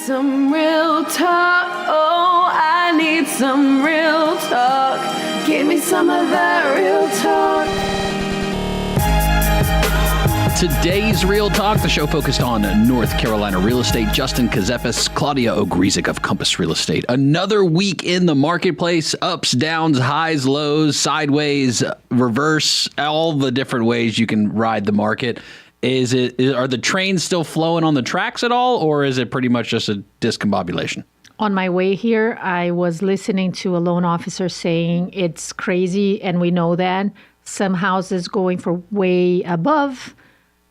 some real talk. Oh, I need some real talk. Give me some of that real talk. Today's Real Talk, the show focused on North Carolina real estate. Justin Ckezepis, Claudia Ogrizek of Compass Real Estate. Another week in the marketplace, ups, downs, highs, lows, sideways, reverse, all the different ways you can ride the market. Are the trains still flowing on the tracks at all, or is it pretty much just a discombobulation? On my way here, I was listening to a loan officer saying it's crazy, and we know that. Some houses going for way above,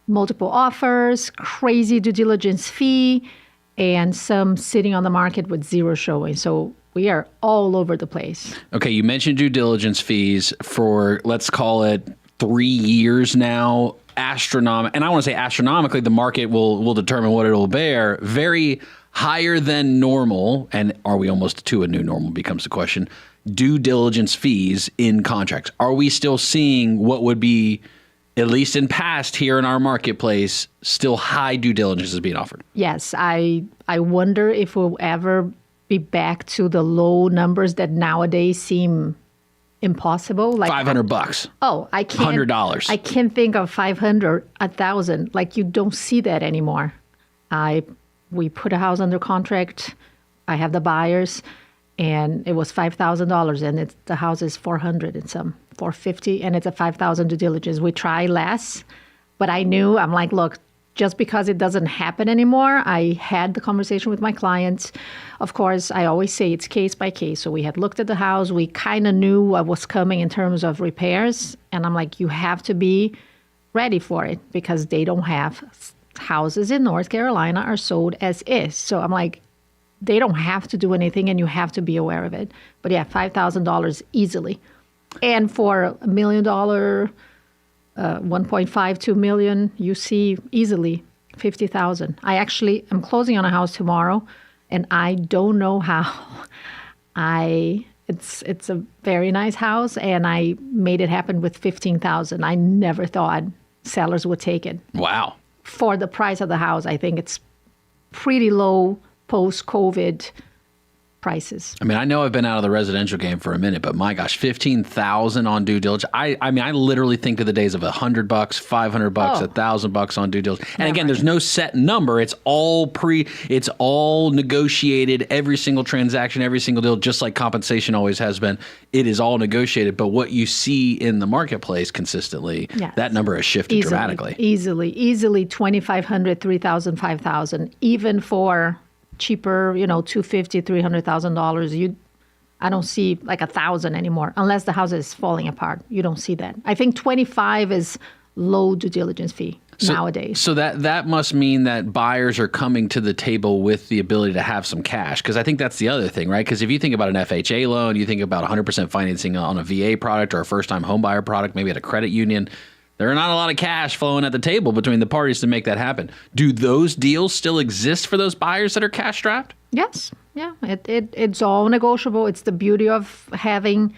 multiple offers, crazy due diligence fee, and some sitting on the market with zero showing. So we are all over the place. Okay, you mentioned due diligence fees for, let's call it 3 years now. And I want to say astronomically, the market will determine what it'll bear. Very higher than normal, and are we almost to a new normal becomes the question, due diligence fees in contracts. Are we still seeing what would be, at least in past here in our marketplace, still high due diligence is being offered? Yes, I wonder if we'll ever be back to the low numbers that nowadays seem impossible. Like $500. Oh, I can't. $100. I can't think of 500, 1,000. Like you don't see that anymore. We put a house under contract. I have the buyers, and it was $5,000, and the house is 400 and some. 450, and it's a 5,000 due diligence. We try less, but I'm like, look, just because it doesn't happen anymore, I had the conversation with my clients. Of course, I always say it's case by case. So we had looked at the house. We kind of knew what was coming in terms of repairs. And I'm like, you have to be ready for it because they don't have houses in North Carolina are sold as is. So I'm like, they don't have to do anything and you have to be aware of it. But yeah, $5,000 easily. And for $1 million, 1.5, 2 million, you see easily 50,000. I'm closing on a house tomorrow, and I don't know how. It's a very nice house, and I made it happen with 15,000. I never thought sellers would take it. Wow. For the price of the house, I think it's pretty low post-COVID prices. I mean, I know I've been out of the residential game for a minute, but my gosh, 15,000 on due diligence. I mean, I literally think of the days of $100, $500, $1,000 on due diligence. And again, there's no set number. It's all negotiated. Every single transaction, every single deal, just like compensation always has been. It is all negotiated. But what you see in the marketplace consistently, that number has shifted dramatically. Easily $2,500, $3,000, $5,000, even for cheaper, $250,000, $300,000. I don't see like 1,000 anymore, unless the house is falling apart. You don't see that. I think 25 is low due diligence fee nowadays. So that must mean that buyers are coming to the table with the ability to have some cash, because I think that's the other thing, right? Because if you think about an FHA loan, you think about 100% financing on a VA product or a first-time homebuyer product, maybe at a credit union. There are not a lot of cash flowing at the table between the parties to make that happen. Do those deals still exist for those buyers that are cash strapped? Yes. Yeah. It's all negotiable. It's the beauty of having,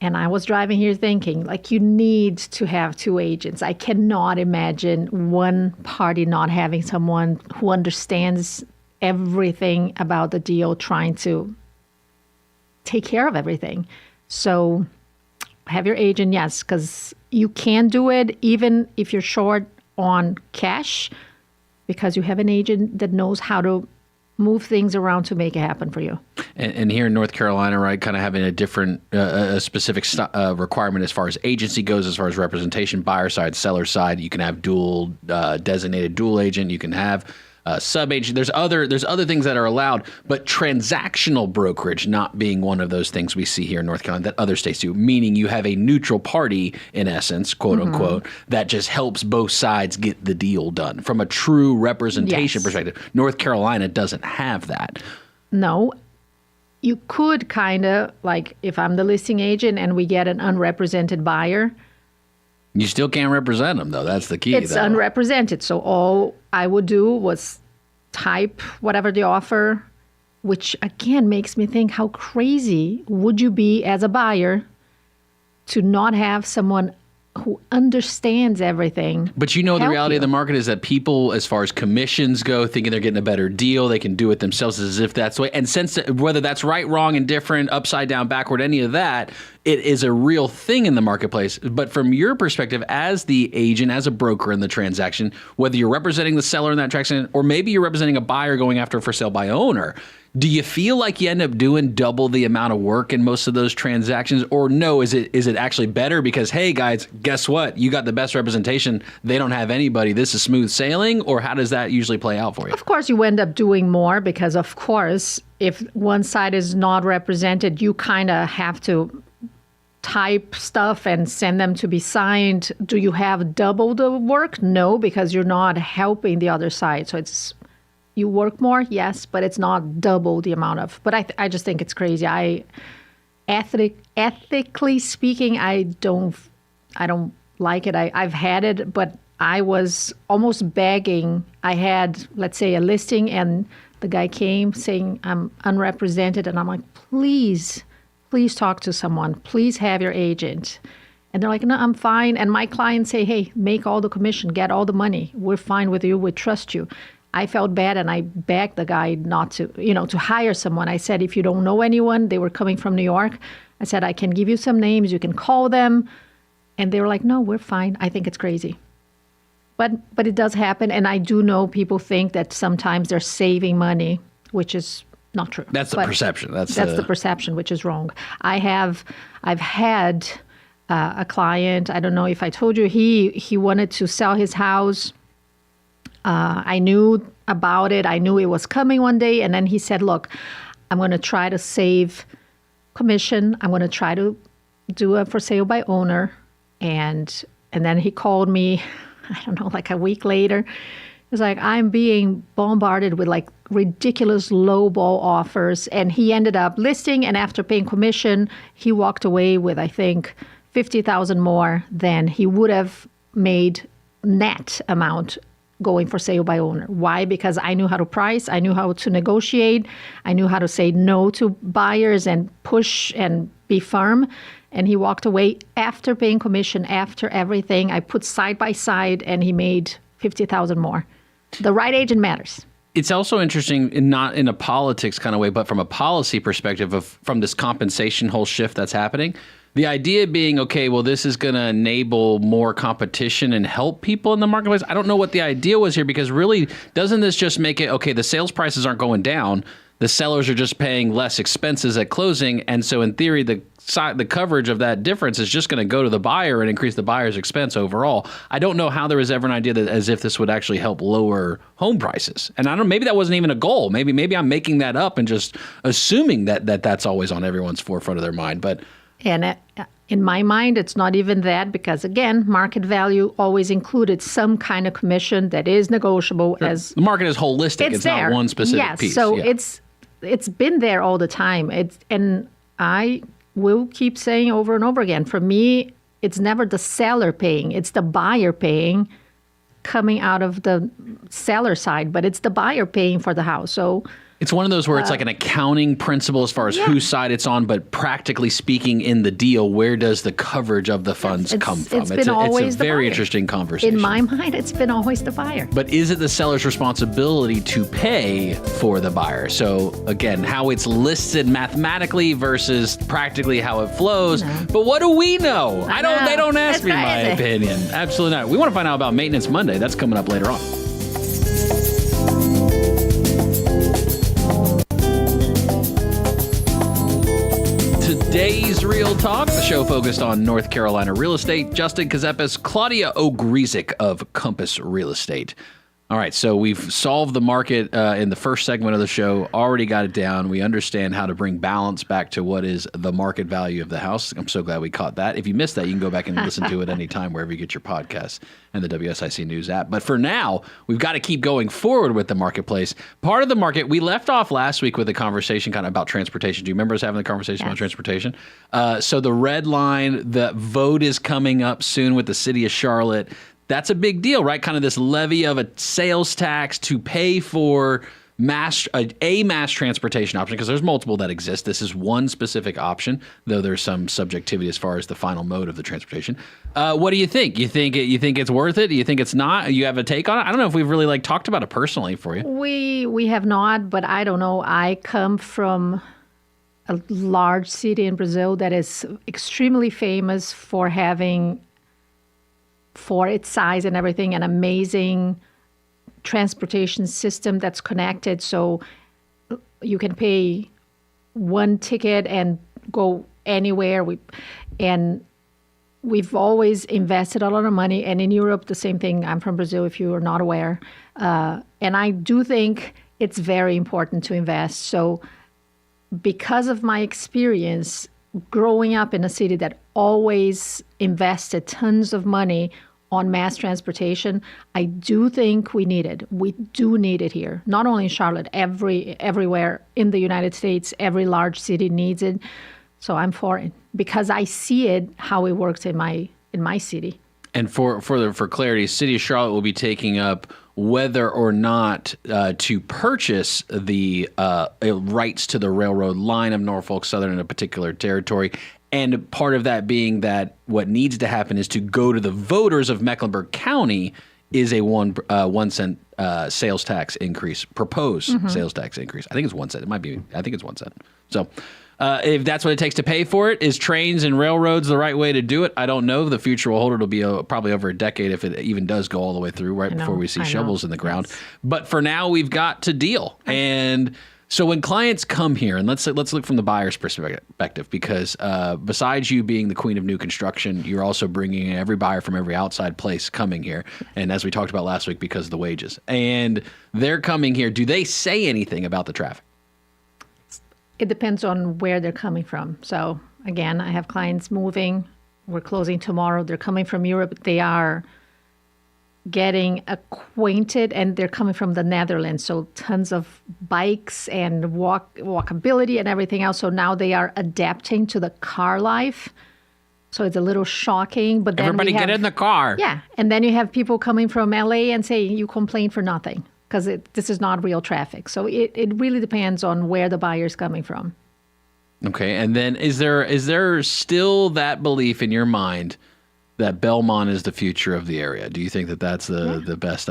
and I was driving here thinking, like, you need to have two agents. I cannot imagine one party not having someone who understands everything about the deal, trying to take care of everything. So have your agent, yes, because you can do it even if you're short on cash, because you have an agent that knows how to move things around to make it happen for you. And here in North Carolina, right, kind of having a different, a specific requirement as far as agency goes, as far as representation, buyer side, seller side. You can have designated dual agent. You can have sub-agent. There's other things that are allowed, but transactional brokerage not being one of those things we see here in North Carolina that other states do, meaning you have a neutral party, in essence, quote unquote, that just helps both sides get the deal done. From a true representation perspective, North Carolina doesn't have that. No. You could kind of, like, if I'm the listing agent and we get an unrepresented buyer. You still can't represent them, though. That's the key. It's unrepresented. So all I would do was type whatever the offer, which again makes me think, how crazy would you be as a buyer to not have someone who understands everything. But the help reality you. of the market is that people, as far as commissions go, thinking they're getting a better deal, they can do it themselves as if that's the way. And since whether that's right, wrong, indifferent, upside down, backward, any of that, it is a real thing in the marketplace. But from your perspective, as the agent, as a broker in the transaction, whether you're representing the seller in that transaction, or maybe you're representing a buyer going after a for sale by owner, do you feel like you end up doing double the amount of work in most of those transactions? Or no, is it actually better because, hey, guys, guess what? You got the best representation. They don't have anybody. This is smooth sailing? Or how does that usually play out for you? Of course, you end up doing more because, of course, if one side is not represented, you kind of have to type stuff and send them to be signed. Do you have double the work? No, because you're not helping the other side. So you work more, yes, but it's not double the amount of. But I just think it's crazy. Ethically speaking, I don't like it. I've had it, but I was almost begging. I had, let's say, a listing, and the guy came saying I'm unrepresented, and I'm like, please talk to someone. Please have your agent. And they're like, no, I'm fine. And my clients say, hey, make all the commission, get all the money. We're fine with you. We trust you. I felt bad, and I begged the guy not to, to hire someone. I said, if you don't know anyone, they were coming from New York. I said, I can give you some names. You can call them. And they were like, no, we're fine. I think it's crazy. But it does happen. And I do know people think that sometimes they're saving money, which is not true. That's the perception. That's the perception, which is wrong. I've had a client, I don't know if I told you, he wanted to sell his house. I knew about it. I knew it was coming one day. And then he said, look, I'm going to try to save commission. I'm going to try to do a for sale by owner. And then he called me, I don't know, like a week later. He was like, I'm being bombarded with like ridiculous lowball offers. And he ended up listing. And after paying commission, he walked away with, I think, $50,000 more than he would have made net amount going for sale by owner. Why? Because I knew how to price. I knew how to negotiate. I knew how to say no to buyers and push and be firm. And he walked away after paying commission, after everything. I put side by side, and he made $50,000 more. The right agent matters. It's also interesting, not in a politics kind of way, but from a policy perspective from this compensation whole shift that's happening. The idea being, okay, well, this is going to enable more competition and help people in the marketplace. I don't know what the idea was here, because really, doesn't this just make it, okay, the sales prices aren't going down. The sellers are just paying less expenses at closing. And so in theory, the coverage of that difference is just going to go to the buyer and increase the buyer's expense overall. I don't know how there was ever an idea that as if this would actually help lower home prices. And I don't know, maybe that wasn't even a goal. Maybe I'm making that up and just assuming that that's always on everyone's forefront of their mind. But and in my mind, it's not even that, because again, market value always included some kind of commission that is negotiable. Sure. As the market is holistic. It's there. Not one specific piece. So it's been there all the time. And I will keep saying over and over again, for me, it's never the seller paying, it's the buyer paying coming out of the seller side, but it's the buyer paying for the house. So it's one of those where it's like an accounting principle as far as whose side it's on, but practically speaking in the deal, where does the coverage of the funds come from? It's always a very interesting conversation. In my mind, it's been always the buyer. But is it the seller's responsibility to pay for the buyer? So again, how it's listed mathematically versus practically how it flows. No. But what do we know? They don't ask me my opinion. Absolutely not. We want to find out about Maintenance Monday. That's coming up later on. Today's Real Talk, the show focused on North Carolina real estate. Justin Ckezepis, Claudia Ogrizek of Compass Real Estate. All right, so we've solved the market in the first segment of the show, already got it down. We understand how to bring balance back to what is the market value of the house. I'm so glad we caught that. If you missed that, you can go back and listen to it anytime wherever you get your podcasts and the WSIC News app. But for now, we've got to keep going forward with the marketplace. Part of the market, we left off last week with a conversation kind of about transportation. Do you remember us having the conversation about transportation? So the red line, the vote is coming up soon with the city of Charlotte. That's a big deal, right? Kind of this levy of a sales tax to pay for a mass transportation option, because there's multiple that exist. This is one specific option, though there's some subjectivity as far as the final mode of the transportation. What do you think? You think it's worth it? Do you think it's not? You have a take on it? I don't know if we've really like talked about it personally for you. We have not, but I don't know. I come from a large city in Brazil that is extremely famous for having, for its size and everything, an amazing transportation system that's connected, so you can pay one ticket and go anywhere. We've always invested a lot of money, and in Europe the same thing. I'm from Brazil, if you are not aware, and I do think it's very important to invest. So because of my experience growing up in a city that always invested tons of money on mass transportation, I do think we need it. We do need it here. Not only in Charlotte, everywhere in the United States, every large city needs it. So I'm for it because I see it, how it works in my city. And for clarity, City of Charlotte will be taking up whether or not to purchase the rights to the railroad line of Norfolk Southern in a particular territory. And part of that being that what needs to happen is to go to the voters of Mecklenburg County is a 1 cent sales tax increase, proposed sales tax increase. I think it's 1 cent. I think it's 1 cent. So if that's what it takes to pay for it, is trains and railroads the right way to do it? I don't know. The future will hold it. It'll be probably over a decade if it even does go all the way through, before we see shovels in the ground. Yes. But for now, we've got to deal. And so when clients come here, and let's look from the buyer's perspective, because besides you being the queen of new construction, you're also bringing in every buyer from every outside place coming here. And as we talked about last week, because of the wages. And they're coming here. Do they say anything about the traffic? It depends on where they're coming from. So again, I have clients moving. We're closing tomorrow. They're coming from Europe. They are getting acquainted, and they're coming from the Netherlands, so tons of bikes and walkability and everything else. So now they are adapting to the car life. So it's a little shocking, but then everybody get in the car. Yeah, and then you have people coming from LA and say you complain for nothing because this is not real traffic. So it really depends on where the buyer's coming from. Okay, and then is there still that belief in your mind that Belmont is the future of the area? Do you think that that's the best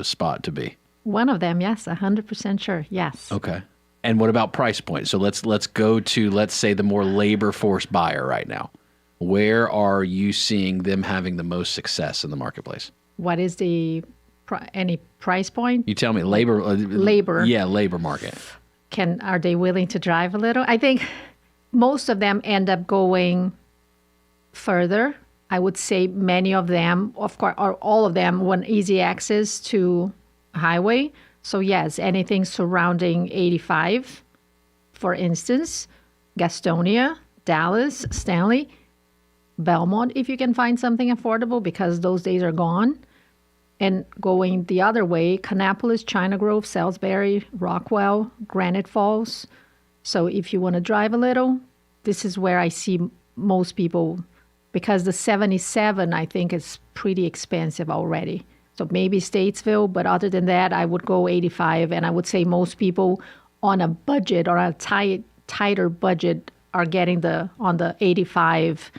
spot to be? One of them, yes, 100% sure, yes. Okay. And what about price point? So let's go to, let's say, the more labor force buyer right now. Where are you seeing them having the most success in the marketplace? What is any price point? You tell me. Labor. Yeah, labor market. Are they willing to drive a little? I think most of them end up going further. I would say many of them, of course, or all of them, want easy access to highway. So yes, anything surrounding 85, for instance, Gastonia, Dallas, Stanley, Belmont, if you can find something affordable, because those days are gone. And going the other way, Kannapolis, China Grove, Salisbury, Rockwell, Granite Falls. So if you want to drive a little, this is where I see most people, because the 77, I think, is pretty expensive already. So maybe Statesville, but other than that, I would go 85. And I would say most people on a budget or a tighter budget are getting on the 85,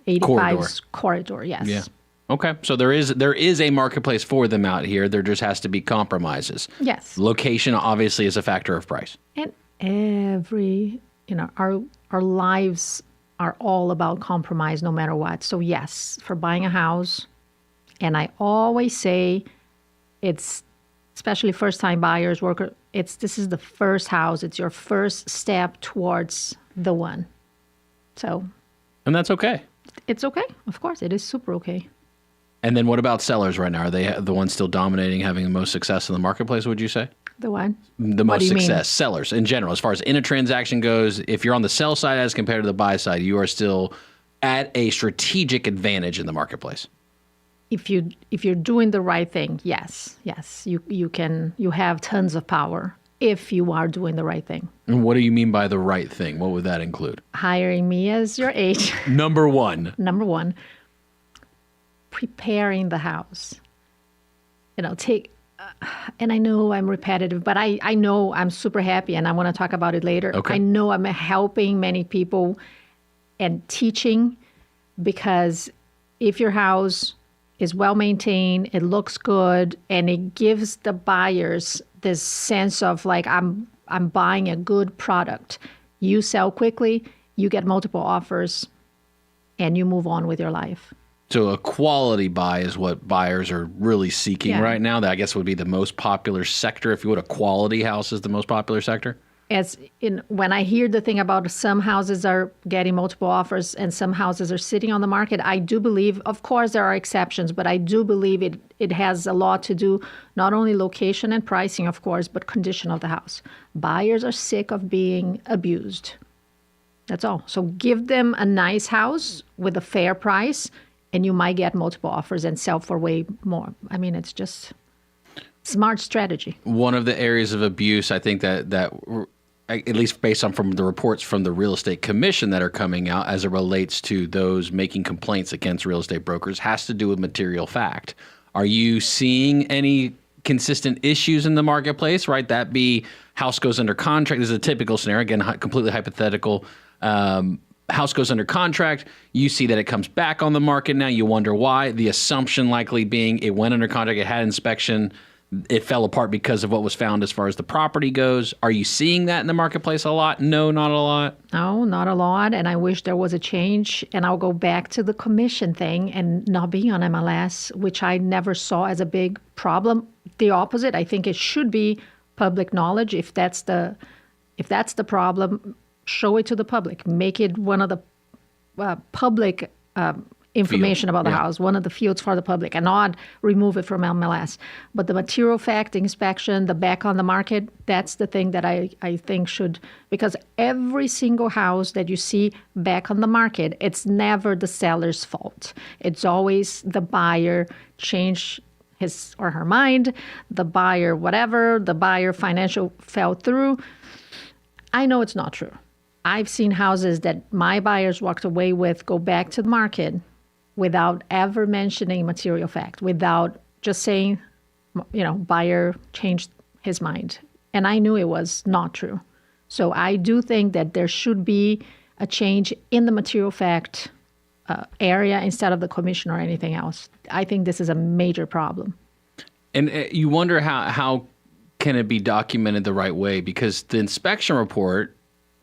85 corridor, yes. Yeah. Okay, so there is a marketplace for them out here. There just has to be compromises. Yes. Location obviously is a factor of price. And our lives are all about compromise no matter what. So yes, for buying a house, and I always say it's, especially first-time buyers, this is the first house. It's your first step towards the one. So. And that's okay. It's okay. Of course, it is super okay. And then what about sellers right now? Are they the ones still dominating, having the most success in the marketplace, would you say? The what? The most success. Sellers in general, as far as in a transaction goes, if you're on the sell side as compared to the buy side, you are still at a strategic advantage in the marketplace. If you're doing the right thing, yes. You have tons of power if you are doing the right thing. And what do you mean by the right thing? What would that include? Hiring me as your agent. Number one. Preparing the house. and I know I'm repetitive, but I know I'm super happy, and I want to talk about it later. Okay. I know I'm helping many people and teaching, because if your house is well maintained, it looks good, and it gives the buyers this sense of like, I'm buying a good product. You sell quickly, you get multiple offers, and you move on with your life. So a quality buy is what buyers are really seeking right now. That I guess would be the most popular sector. If you would, a quality house is the most popular sector. When I hear the thing about some houses are getting multiple offers and some houses are sitting on the market, I do believe, of course there are exceptions, but I do believe it has a lot to do, not only location and pricing, of course, but condition of the house. Buyers are sick of being abused. That's all. So give them a nice house with a fair price, and you might get multiple offers and sell for way more. I mean, it's just smart strategy. One of the areas of abuse, I think that at least based on from the reports from the Real Estate Commission that are coming out as it relates to those making complaints against real estate brokers, has to do with material fact. Are you seeing any consistent issues in the marketplace, right? That be house goes under contract. This is a typical scenario, again, completely hypothetical. House goes under contract. You see that it comes back on the market now. You wonder why. The assumption likely being it went under contract, it had inspection, it fell apart because of what was found as far as the property goes. Are you seeing that in the marketplace a lot? No, not a lot. No, not a lot. And I wish there was a change. And I'll go back to the commission thing and not being on MLS, which I never saw as a big problem. The opposite. I think it should be public knowledge. If that's the problem, show it to the public. Make it one of the public information about the house, one of the fields for the public, and not remove it from MLS. But the material fact inspection, the back on the market, that's the thing that I think should, because every single house that you see back on the market, it's never the seller's fault. It's always the buyer changed his or her mind, the buyer whatever, the buyer financial fell through. I know it's not true. I've seen houses that my buyers walked away with go back to the market without ever mentioning material fact, without just saying, buyer changed his mind. And I knew it was not true. So I do think that there should be a change in the material fact area instead of the commission or anything else. I think this is a major problem. And you wonder how can it be documented the right way? Because the inspection report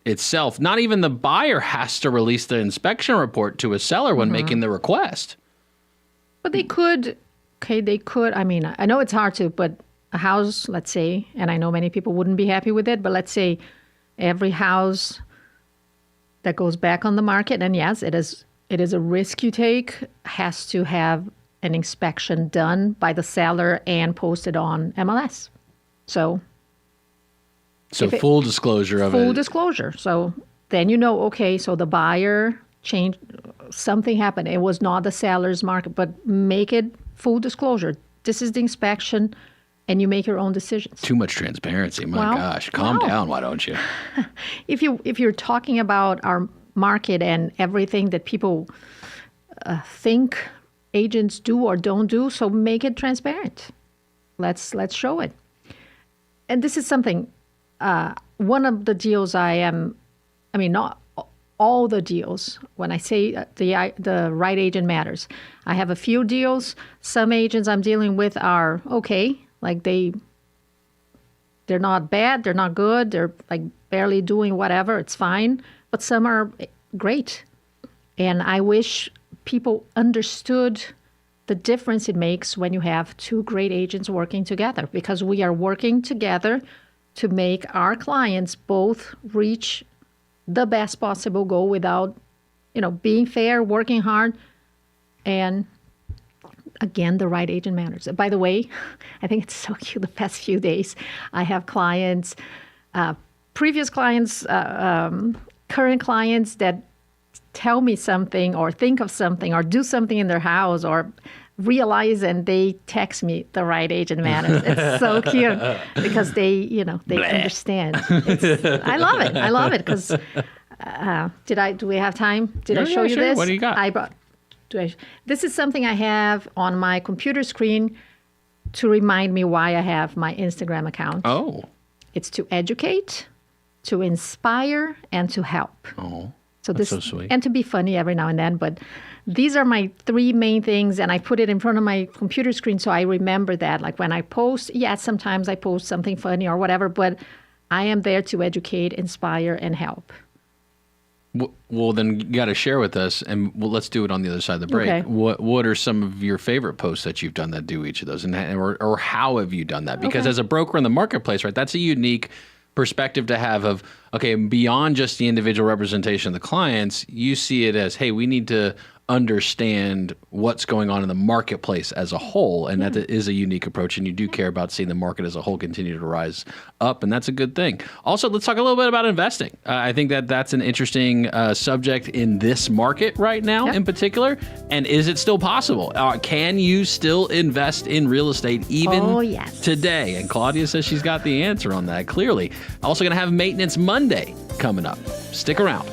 itself, not even the buyer has to release the inspection report to a seller when making the request. But they could. I mean, I know it's hard to, but a house, let's say, and I know many people wouldn't be happy with it, but let's say every house that goes back on the market, and yes, it is a risk you take, has to have an inspection done by the seller and posted on MLS. So full disclosure of it. Full disclosure. So then okay, so the buyer changed, something happened. It was not the seller's market, but make it full disclosure. This is the inspection, and you make your own decisions. Too much transparency. My gosh, calm down, why don't you? If you're talking about our market and everything that people think agents do or don't do, so make it transparent. Let's show it. And this is something. One of the deals not all the deals, when I say the right agent matters. I have a few deals. Some agents I'm dealing with are okay. Like they're not bad, they're not good, they're like barely doing whatever, it's fine. But some are great. And I wish people understood the difference it makes when you have two great agents working together, because we are working together to make our clients both reach the best possible goal without, being fair, working hard, and again, the right agent matters. By the way, I think it's so cute. The past few days, I have clients, previous clients, current clients that tell me something or think of something or do something in their house or realize, and they text me, the right agent matters. It's so cute because they understand. I love it because do we have time? Did I show you sure. this? What do you got? This is something I have on my computer screen. to remind me why I have my Instagram account. Oh. It's to educate, to inspire, and to help. Oh. So That's so sweet. And to be funny every now and then, but these are my 3 main things, and I put it in front of my computer screen so I remember that. Like when I post, yes, sometimes I post something funny or whatever, but I am there to educate, inspire, and help. Well, then you got to share with us, and let's do it on the other side of the break. Okay. What are some of your favorite posts that you've done that do each of those, or how have you done that? Because as a broker in the marketplace, right, that's a unique perspective to have of, okay, beyond just the individual representation of the clients, you see it as, hey, we need to understand what's going on in the marketplace as a whole, and that is a unique approach, and you do care about seeing the market as a whole continue to rise up, and that's a good thing. Also, let's talk a little bit about investing. I think that that's an interesting subject in this market right now in particular, and is it still possible? Can you still invest in real estate even today? And Claudia says she's got the answer on that, clearly. Also going to have Maintenance Monday coming up. Stick around.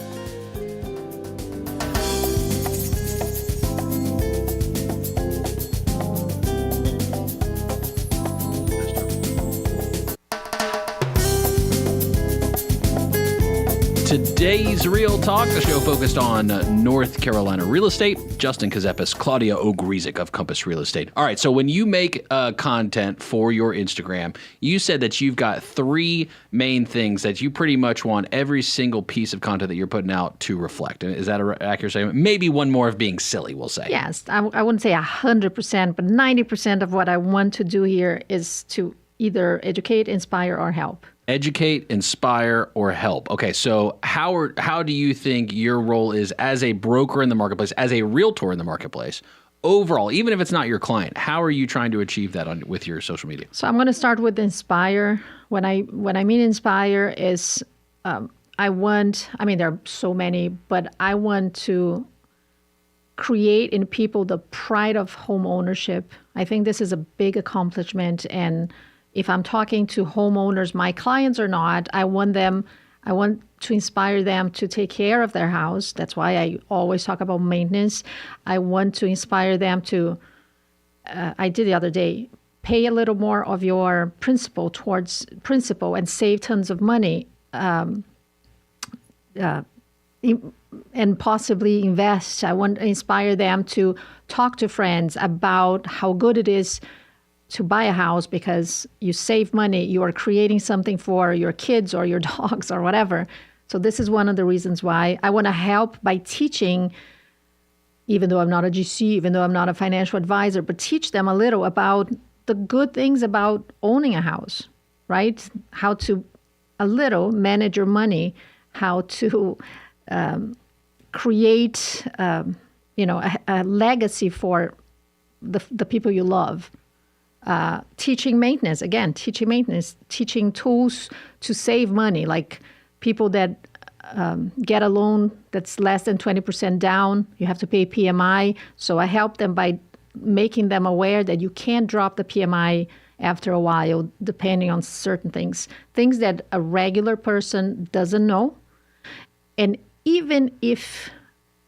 Today's Real Talk, the show focused on North Carolina real estate. Justin Ckezepis, Claudia Ogrizek of Compass Real Estate. All right, so when you make content for your Instagram, you said that you've got 3 main things that you pretty much want every single piece of content that you're putting out to reflect. Is that an accurate statement? Maybe one more of being silly, we'll say. Yes, I wouldn't say 100%, but 90% of what I want to do here is to either educate, inspire, or help. Educate, inspire, or help. Okay, so how do you think your role is as a broker in the marketplace, as a realtor in the marketplace, overall, even if it's not your client? How are you trying to achieve that with your social media? So I'm going to start with inspire. When I mean inspire is, there are so many, but I want to create in people the pride of home ownership. I think this is a big accomplishment, and if I'm talking to homeowners, my clients or not, I want to inspire them to take care of their house. That's why I always talk about maintenance. I want to inspire them to, I did the other day, pay a little more of your principal and save tons of money, and possibly invest. I want to inspire them to talk to friends about how good it is to buy a house because you save money, you are creating something for your kids or your dogs or whatever. So this is one of the reasons why I want to help by teaching, even though I'm not a GC, even though I'm not a financial advisor, but teach them a little about the good things about owning a house, right? How to a little manage your money, how to create a legacy for the people you love. Teaching maintenance, teaching tools to save money, like people that get a loan that's less than 20% down, you have to pay PMI. So I help them by making them aware that you can't drop the PMI after a while, depending on certain things that a regular person doesn't know. And even if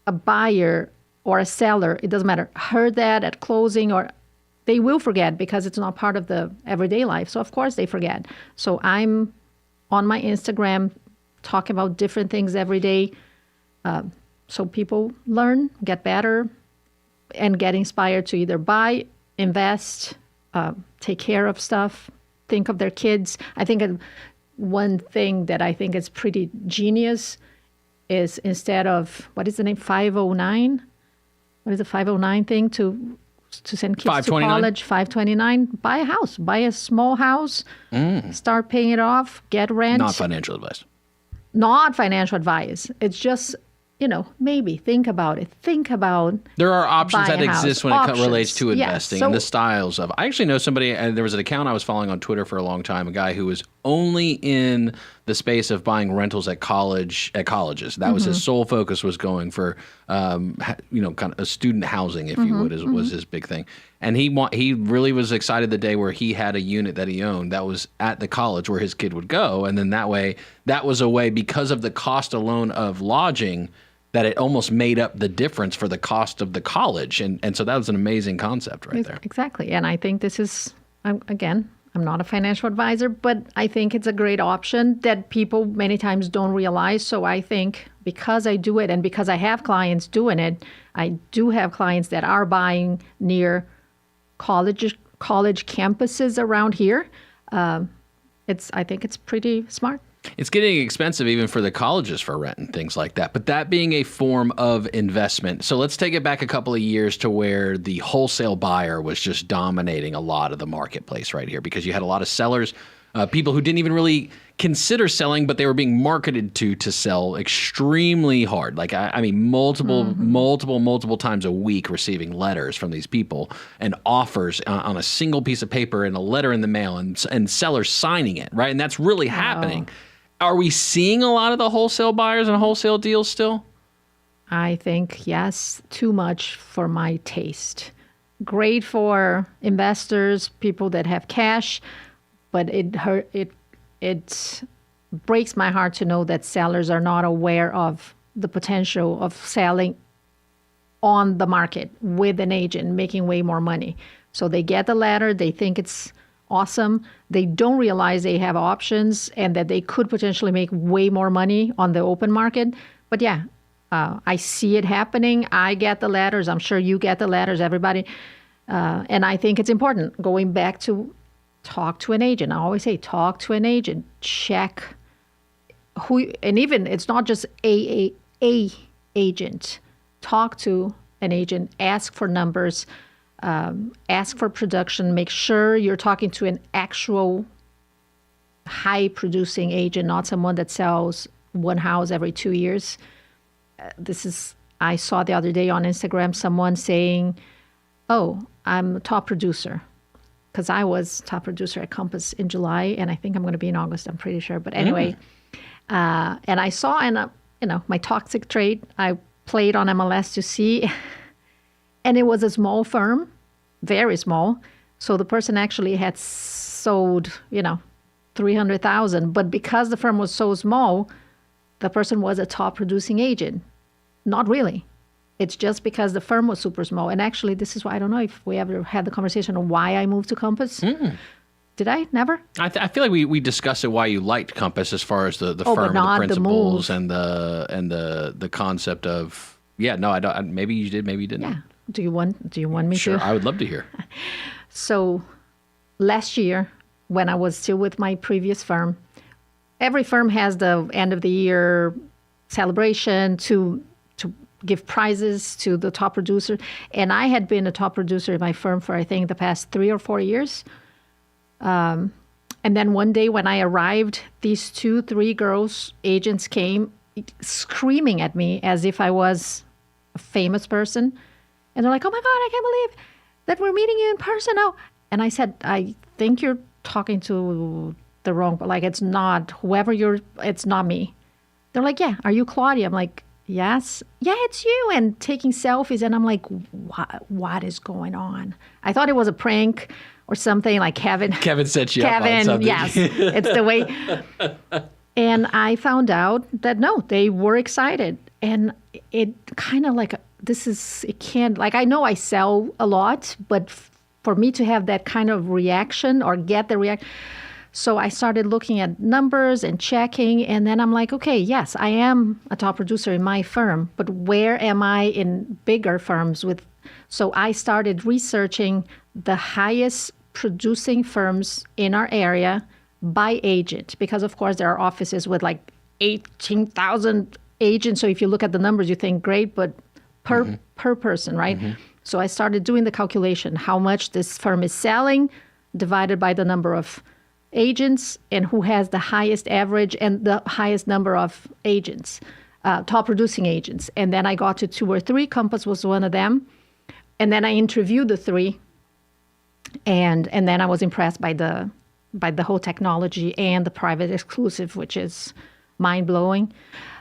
a buyer or a seller, it doesn't matter, heard that at closing, or they will forget because it's not part of the everyday life. So of course they forget. So I'm on my Instagram talking about different things every day, so people learn, get better, and get inspired to either buy, invest, take care of stuff, think of their kids. I think one thing that I think is pretty genius is, instead of, what is the name, 509? What is the 509 thing to send kids to college? 529. Buy a house. Buy a small house. Start paying it off. Get rent. Not financial advice. Not financial advice. It's just, maybe think about it. Think about there are options that exist when it relates to investing, yes. So, and the styles of. I actually know somebody, and there was an account I was following on Twitter for a long time, a guy who was only in the space of buying rentals at colleges. That was his sole focus, was going for kind of a student housing, if you would, was his big thing. And he really was excited the day where he had a unit that he owned that was at the college where his kid would go, and then that was a way, because of the cost alone of lodging, that it almost made up the difference for the cost of the college. And so that was an amazing concept right there. Exactly. And I think this is I'm not a financial advisor, but I think it's a great option that people many times don't realize. So I think because I do it and because I have clients doing it, I do have clients that are buying near college campuses around here. I think it's pretty smart. It's getting expensive even for the colleges for rent and things like that. But that being a form of investment. So let's take it back a couple of years to where the wholesale buyer was just dominating a lot of the marketplace right here, because you had a lot of sellers, people who didn't even really consider selling, but they were being marketed to sell extremely hard. Like, I mean, multiple times a week receiving letters from these people and offers on a single piece of paper and a letter in the mail and sellers signing it, right? And that's really happening. Are we seeing a lot of the wholesale buyers and wholesale deals still? I think, yes, too much for my taste. Great for investors, people that have cash, but it breaks my heart to know that sellers are not aware of the potential of selling on the market with an agent, making way more money. So they get the letter, they think it's awesome. They don't realize they have options and that they could potentially make way more money on the open market. But yeah, I see it happening. I get the letters. I'm sure you get the letters, everybody. And I think it's important. Going back to talk to an agent. I always say talk to an agent. Check who, and even it's not just a agent. Talk to an agent. Ask for numbers. Ask for production. Make sure you're talking to an actual high-producing agent, not someone that sells one house every 2 years. I saw the other day on Instagram someone saying, "Oh, I'm a top producer," because I was top producer at Compass in July, and I think I'm going to be in August. I'm pretty sure. But anyway, and I saw my toxic trait. I played on MLS to see. And it was a small firm, very small. So the person actually had sold, $300,000. But because the firm was so small, the person was a top producing agent. Not really. It's just because the firm was super small. And actually, this is why I don't know if we ever had the conversation on why I moved to Compass. Did I? Never? I feel like we discussed it why you liked Compass as far as the firm, the principles, and the concept of I don't. Maybe you did, maybe you didn't. Yeah. Do you want me to? Sure, I would love to hear. So last year, when I was still with my previous firm, every firm has the end of the year celebration to give prizes to the top producer. And I had been a top producer in my firm for, I think, the past 3 or 4 years. And then one day when I arrived, these 3 girls, agents, came screaming at me as if I was a famous person. And they're like, "Oh my God, I can't believe that we're meeting you in person now." And I said, "I think you're talking to the wrong, like it's not it's not me." They're like, "Yeah, are you Claudia?" I'm like, "Yes." "Yeah, it's you." And taking selfies. And I'm like, what is going on? I thought it was a prank or something, like Kevin set you up on something. Yes, it's the way. And I found out that no, they were excited. And it kind of like, I know I sell a lot, but for me to have that kind of reaction or get the reaction. So I started looking at numbers and checking. And then I'm like, okay, yes, I am a top producer in my firm, but where am I in bigger firms with? So I started researching the highest producing firms in our area by agent, because of course there are offices with like 18,000 agents. So if you look at the numbers, you think great, but per person, right? So I started doing the calculation, how much this firm is selling divided by the number of agents and who has the highest average and the highest number of agents, top producing agents. And then I got to 2 or 3. Compass was one of them. And then I interviewed the 3. And then I was impressed by the whole technology and the private exclusive, which is mind-blowing.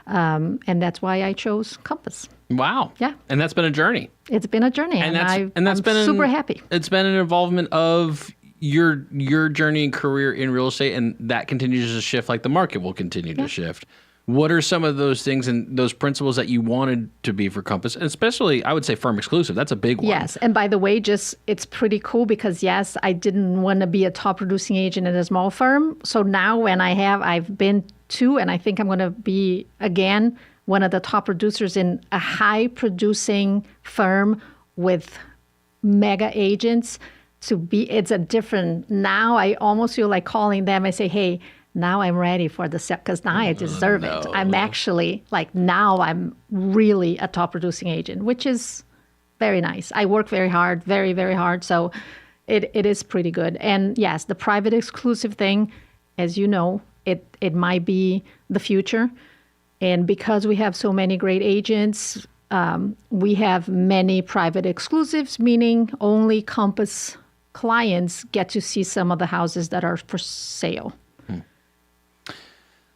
And that's why I chose Compass. Wow. Yeah. And that's been a journey. It's been a journey. And I'm super happy. It's been an involvement of your journey and career in real estate, and that continues to shift like the market will continue to shift. What are some of those things and those principles that you wanted to be for Compass, and especially, I would say, firm exclusive? That's a big one. Yes. And by the way, it's pretty cool because, yes, I didn't want to be a top producing agent in a small firm. So now I've been to, and I think I'm going to be, again, one of the top producers in a high producing firm with mega agents. It's a different, now I almost feel like calling them and say, hey, now I'm ready for the set because now I deserve it. I'm actually now I'm really a top producing agent, which is very nice. I work very hard, very, very hard. So it is pretty good. And yes, the private exclusive thing, as you know, it might be the future. And because we have so many great agents, we have many private exclusives, meaning only Compass clients get to see some of the houses that are for sale.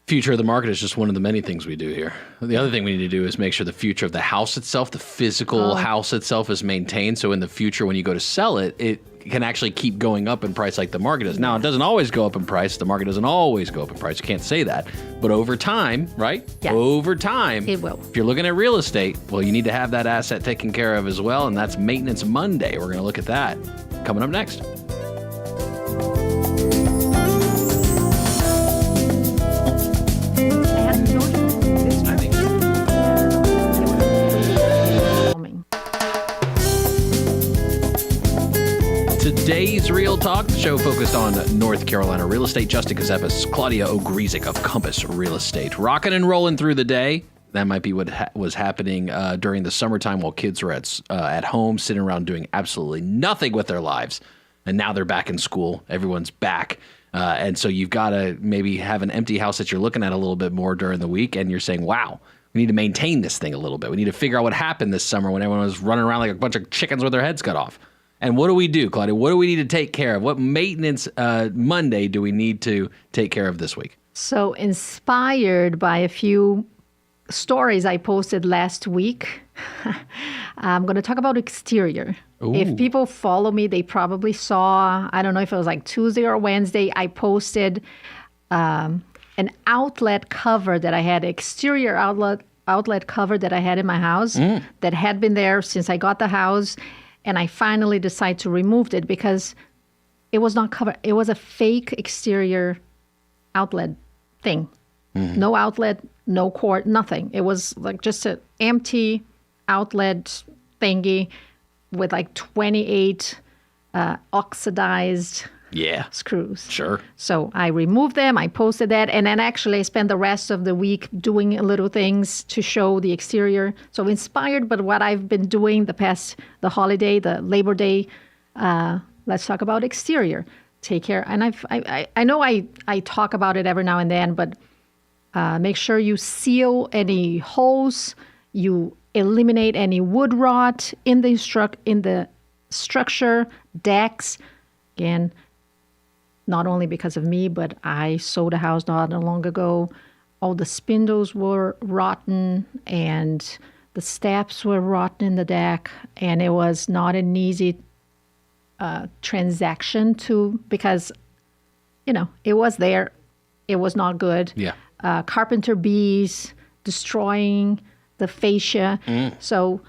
Future of the market is just one of the many things we do here. The other thing we need to do is make sure the future of the house itself, the physical house itself, is maintained. So in the future, when you go to sell it, it can actually keep going up in price like the market is. Now, it doesn't always go up in price. The market doesn't always go up in price. You can't say that. But over time, right? Yes. Over time, it will. If you're looking at real estate, well, you need to have that asset taken care of as well. And that's Maintenance Monday. We're going to look at that coming up next. Today's Real Talk, the show focused on North Carolina real estate. Justin Ckezepis, Claudia Ogrizek of Compass Real Estate. Rocking and rolling through the day. That might be what was happening during the summertime while kids were at home, sitting around doing absolutely nothing with their lives. And now they're back in school. Everyone's back. And so you've got to maybe have an empty house that you're looking at a little bit more during the week. And you're saying, wow, we need to maintain this thing a little bit. We need to figure out what happened this summer when everyone was running around like a bunch of chickens with their heads cut off. And what do we do, Claudia? What do we need to take care of? What maintenance Monday do we need to take care of this week? So inspired by a few stories I posted last week, I'm going to talk about exterior. Ooh. If people follow me, they probably saw, I don't know if it was like Tuesday or Wednesday, I posted an outlet cover that I had, exterior outlet cover that I had in my house that had been there since I got the house. And I finally decided to remove it because it was not covered. It was a fake exterior outlet thing. Mm-hmm. No outlet, no cord, nothing. It was like just an empty outlet thingy with like 28 oxidized screws. Sure. So I removed them. I posted that. And then actually I spent the rest of the week doing little things to show the exterior. So inspired by what I've been doing the holiday, the Labor Day, let's talk about exterior. Take care. And I know I talk about it every now and then, but make sure you seal any holes. You eliminate any wood rot in the structure, decks. Again, not only because of me, but I sold a house not long ago. All the spindles were rotten and the steps were rotten in the deck. And it was not an easy transaction because, it was there. It was not good. Yeah. Carpenter bees destroying the fascia. So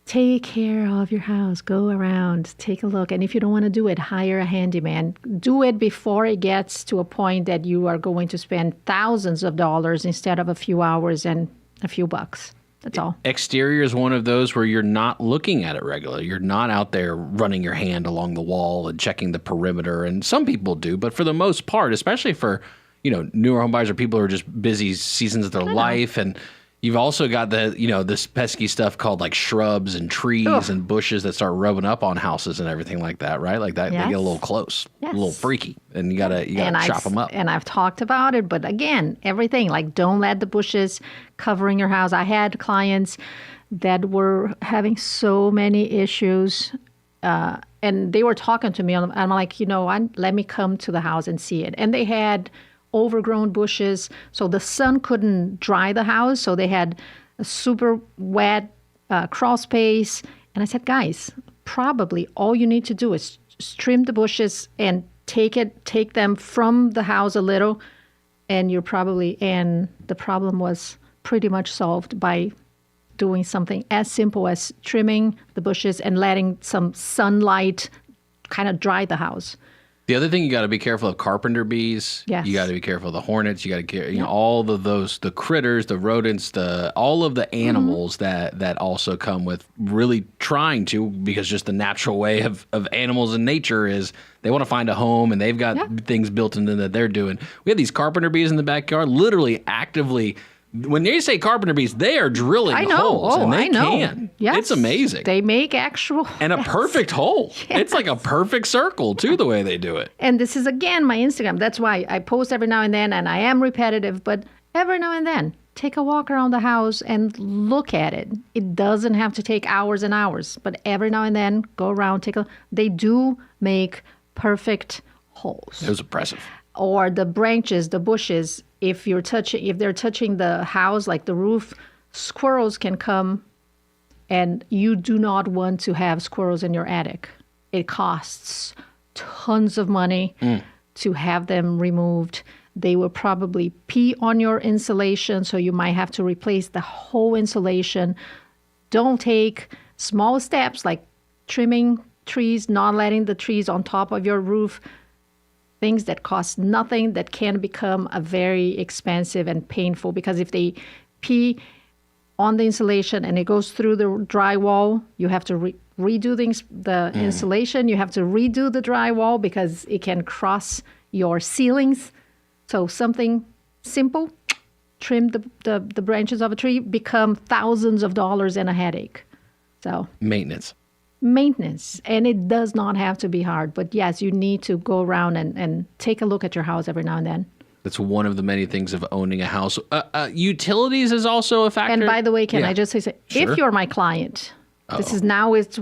take care of your house. Go around, take a look. And if you don't want to do it, hire a handyman. Do it before it gets to a point that you are going to spend thousands of dollars instead of a few hours and a few bucks. That's all. Exterior is one of those where you're not looking at it regularly. You're not out there running your hand along the wall and checking the perimeter. And some people do, but for the most part, especially for, newer home buyers or people who are just busy seasons of their life, and you've also got this pesky stuff called like shrubs and trees and bushes that start rubbing up on houses and everything like that, right? Like that, yes. They get a little close, a little freaky, and you gotta chop them up. And I've talked about it, but again, everything, like don't let the bushes covering your house. I had clients that were having so many issues, and they were talking to me, and I'm like, let me come to the house and see it. And they had overgrown bushes, so the sun couldn't dry the house, so they had a super wet crawl space. And I said, guys, probably all you need to do is trim the bushes and take them from the house a little and the problem was pretty much solved by doing something as simple as trimming the bushes and letting some sunlight kind of dry the house. The other thing, you got to be careful of carpenter bees. Yes. You got to be careful of the hornets. You got to all of those, the critters, the rodents, all of the animals that also come with really trying to, because just the natural way of animals in nature is they want to find a home, and they've got things built into that they're doing. We have these carpenter bees in the backyard, literally actively. When they say carpenter bees, they are drilling holes, and they can. Yes. It's amazing. They make actual and a perfect hole. Yes. It's like a perfect circle, too, the way they do it. And this is, again, my Instagram. That's why I post every now and then, and I am repetitive, but every now and then, take a walk around the house and look at it. It doesn't have to take hours and hours, but every now and then, go around, they do make perfect holes. It was impressive. Or the branches, the bushes, if they're touching the house, like the roof, squirrels can come, and you do not want to have squirrels in your attic. It costs tons of money to have them removed. They will probably pee on your insulation, so you might have to replace the whole insulation. Don't take small steps like trimming trees, not letting the trees on top of your roof. Things that cost nothing that can become a very expensive and painful, because if they pee on the insulation and it goes through the drywall, you have to redo the insulation. You have to redo the drywall because it can cross your ceilings. So something simple, trim the branches of a tree, become thousands of dollars and a headache. So maintenance, and it does not have to be hard, but yes, you need to go around and take a look at your house every now and then. That's one of the many things of owning a house. Utilities is also a factor. And by the way, can I just say, Sure. If you're my client, this is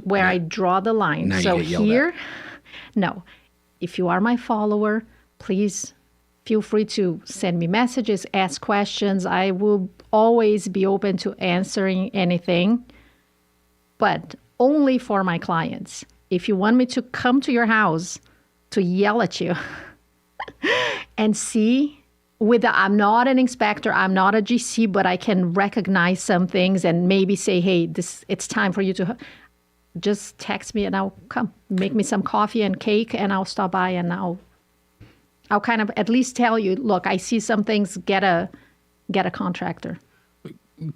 where I draw the line. Now So you get yelled here, no, if you are my follower, please feel free to send me messages, ask questions. I will always be open to answering anything, but only for my clients. If you want me to come to your house to yell at you and see, I'm not an inspector, I'm not a GC, but I can recognize some things and maybe say, hey, it's time for you to just text me and I'll come. Make me some coffee and cake and I'll stop by and I'll kind of at least tell you, look, I see some things, get a contractor.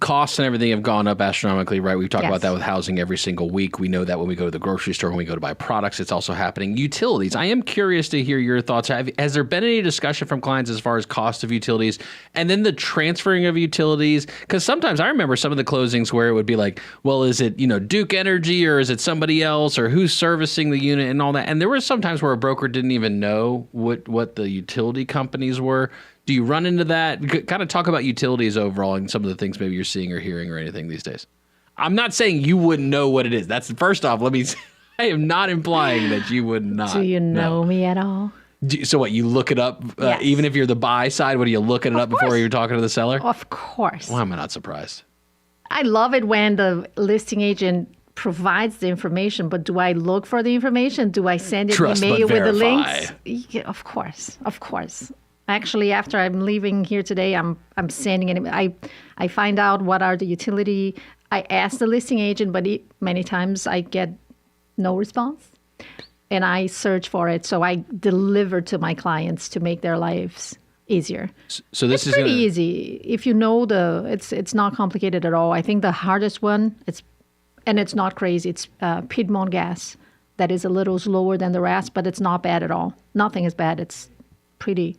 Costs and everything have gone up astronomically, right? We've talked about that with housing every single week. We know that when we go to the grocery store, when we go to buy products, it's also happening. Utilities. I am curious to hear your thoughts. Has there been any discussion from clients as far as cost of utilities and then the transferring of utilities? Because sometimes I remember some of the closings where it would be like, well, is it, Duke Energy or is it somebody else or who's servicing the unit and all that? And there were some times where a broker didn't even know what the utility companies were. Do you run into that? Kind of talk about utilities overall and some of the things maybe you're seeing or hearing or anything these days. I'm not saying you wouldn't know what it is. That's first off, I am not implying that you would not. Do you know me at all? So what, you look it up, Yes. even if you're the buy side, what are you looking it up before you're talking to the seller? Of course. Why am I not surprised? I love it when the listing agent provides the information, but do I look for the information? Do I send an Trust email but with the verify. links? Yeah, of course. Actually, after I'm leaving here today, I'm sending it. I find out what are the utility. I ask the listing agent, but many times I get no response, and I search for it. So I deliver to my clients to make their lives easher. So this It's pretty easy if you know it's not complicated at all. I think the hardest one it's not crazy. It's Piedmont gas. That is a little slower than the rest, but it's not bad at all. Nothing is bad. It's pretty.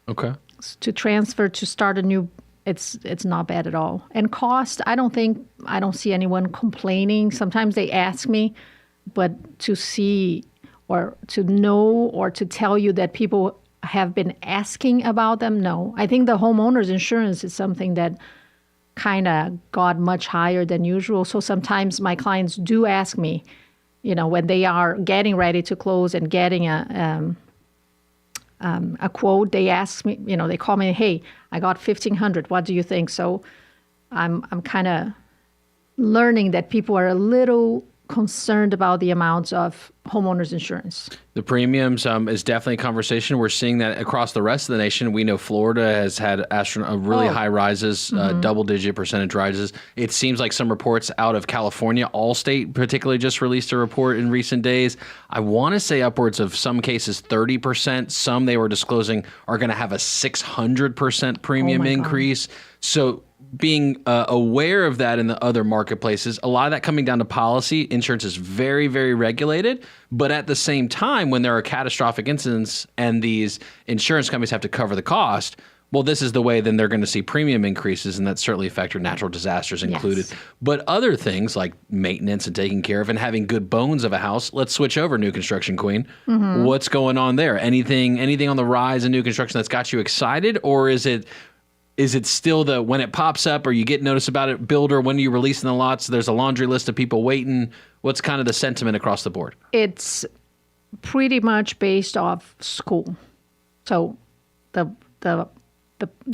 Okay. To transfer to start a new, it's not bad at all. And cost, I don't see anyone complaining. Sometimes they ask me, but to see or to know or to tell you that people have been asking about them, no. I think the homeowner's insurance is something that kind of got much higher than usual. So sometimes my clients do ask me, when they are getting ready to close and getting a quote, they ask me, they call me, hey, I got $1,500. What do you think? So I'm kind of learning that people are a little concerned about the amounts of homeowners insurance. The premiums is definitely a conversation. We're seeing that across the rest of the nation. We know Florida has had really high rises, double-digit percentage rises. It seems like some reports out of California, Allstate particularly just released a report in recent days. I want to say upwards of some cases 30%. Some they were disclosing are going to have a 600% premium increase. So being aware of that in the other marketplaces, a lot of that coming down to policy. Insurance is very, very regulated. But at the same time, when there are catastrophic incidents and these insurance companies have to cover the cost, well, this is the way then they're going to see premium increases, and that's certainly factor natural disasters included. Yes. But other things like maintenance and taking care of and having good bones of a house, let's switch over, new construction queen. Mm-hmm. What's going on there? Anything on the rise in new construction that's got you excited, or is it still the when it pops up or you get notice about it, builder, when you releasing the lots, there's a laundry list of people waiting? What's kind of the sentiment across the board? It's pretty much based off school. So the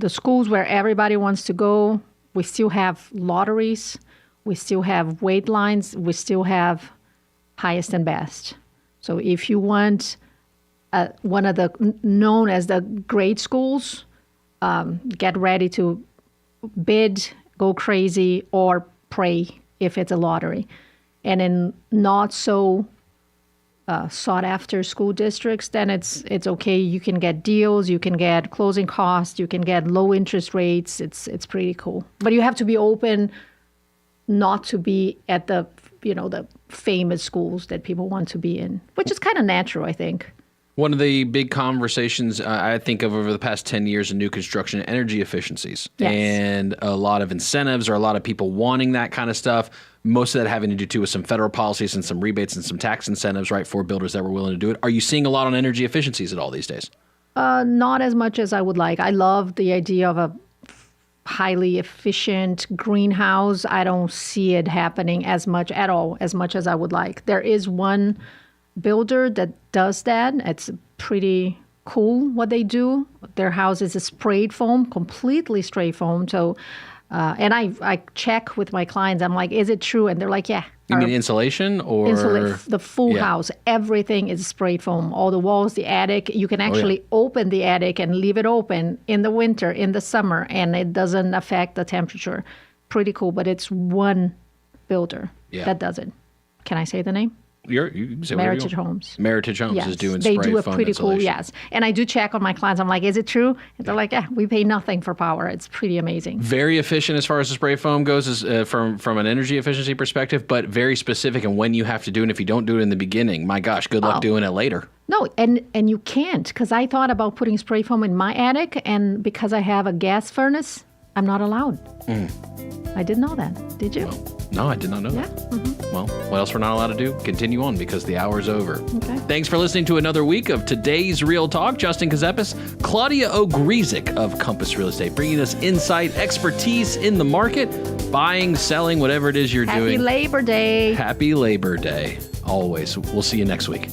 schools where everybody wants to go, we still have lotteries, we still have wait lines, we still have highest and best. So if you want one of the known as the great schools, get ready to bid, go crazy, or pray if it's a lottery. And in not so sought after school districts, then it's okay. You can get deals, you can get closing costs, you can get low interest rates. It's pretty cool. But you have to be open not to be at the famous schools that people want to be in, which is kind of natural, I think. One of the big conversations I think of over the past 10 years in new construction, energy efficiencies. Yes. And a lot of incentives or a lot of people wanting that kind of stuff. Most of that having to do too with some federal policies and some rebates and some tax incentives, right, for builders that were willing to do it. Are you seeing a lot on energy efficiencies at all these days? Not as much as I would like. I love the idea of a highly efficient greenhouse. I don't see it happening as much at all, as much as I would like. There is one builder that does that. It's pretty cool what they do. Their house is a sprayed foam, completely sprayed foam. So, and I check with my clients. I'm like, is it true? And they're like, yeah. You mean insulation or? The full house. Everything is sprayed foam. All the walls, the attic. You can actually open the attic and leave it open in the winter, in the summer, and it doesn't affect the temperature. Pretty cool. But it's one builder that does it. Can I say the name? You say Meritage Homes. Meritage Homes yes, is doing spray foam they do a pretty insulation. Cool, yes. And I do check on my clients. I'm like, is it true? And they're like, yeah, we pay nothing for power. It's pretty amazing. Very efficient as far as the spray foam goes from an energy efficiency perspective, but very specific in when you have to do it. And if you don't do it in the beginning, my gosh, good luck doing it later. No, and you can't, because I thought about putting spray foam in my attic, and because I have a gas furnace, I'm not allowed. I didn't know that. Did you? Well, no, I did not know that. Mm-hmm. Well, what else we're not allowed to do? Continue on because the hour's over. Okay. Thanks for listening to another week of today's Real Talk. Justin Ckezepis, Claudia Ogrizek of Compass Real Estate, bringing us insight, expertise in the market, buying, selling, whatever it is you're doing. Happy Labor Day. Happy Labor Day. Always. We'll see you next week.